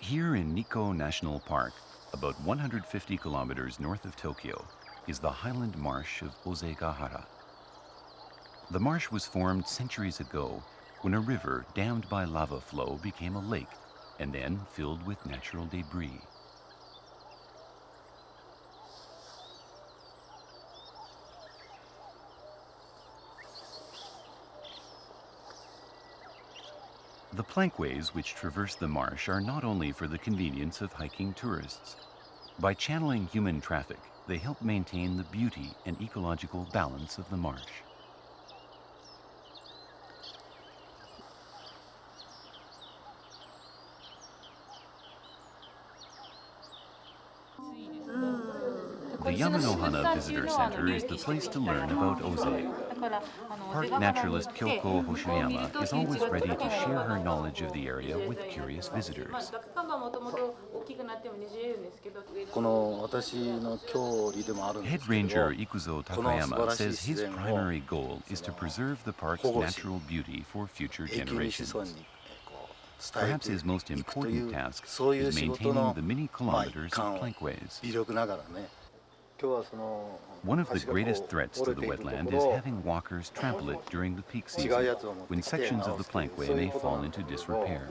Here in Nikko National Park, about 150 kilometers north of Tokyo, is the highland marsh of Osegahara. The marsh was formed centuries ago when a river dammed by lava flow became a lake and then filled with natural debris. The plankways which traverse the marsh are not only for the convenience of hiking tourists. By channeling human traffic, they help maintain the beauty and ecological balance of the marsh. The Yamanohana Visitor Center is the place to learn about Ose. Park naturalist Kyoko Hoshiyama is always ready to share her knowledge of the area with curious visitors. Head Ranger Ikuzo Takayama says his primary goal is to preserve the park's natural beauty for future generations. Perhaps his most important task is maintaining the many kilometers of plankways. One of the greatest threats to the wetland is having walkers trample it during the peak season, when sections of the plankway may fall into disrepair.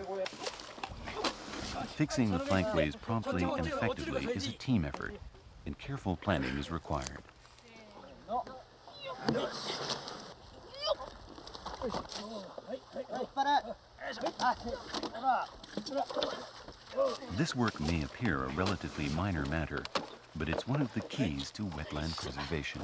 Fixing the plankways promptly and effectively is a team effort, and careful planning is required. This work may appear a relatively minor matter, but it's one of the keys to wetland preservation.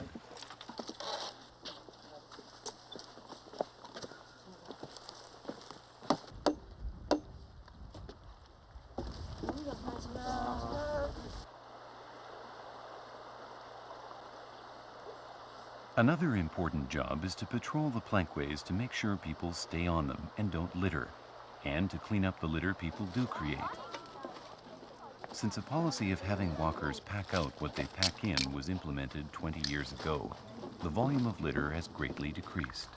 Another important job is to patrol the plankways to make sure people stay on them and don't litter, and to clean up the litter people do create. Since a policy of having walkers pack out what they pack in was implemented 20 years ago, the volume of litter has greatly decreased.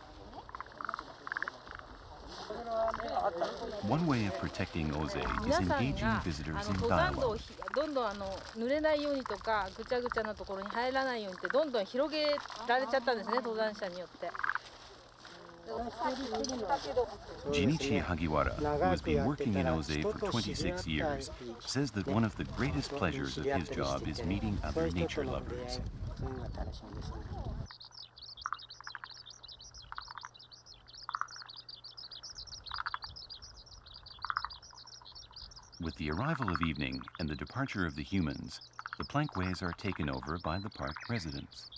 One way of protecting Ose is engaging visitors in dialogue. どんどん濡れないようにとかぐちゃぐちゃなところに入らないようにってどんどん広げられちゃったんですね、登山者によって。Jinichi Hagiwara, who has been working in Ose for 26 years, says that one of the greatest pleasures of his job is meeting other nature lovers. With the arrival of evening and the departure of the humans, the plankways are taken over by the park residents.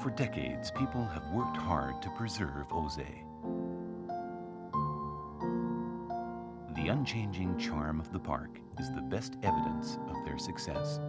For decades, people have worked hard to preserve Ose. The unchanging charm of the park is the best evidence of their success.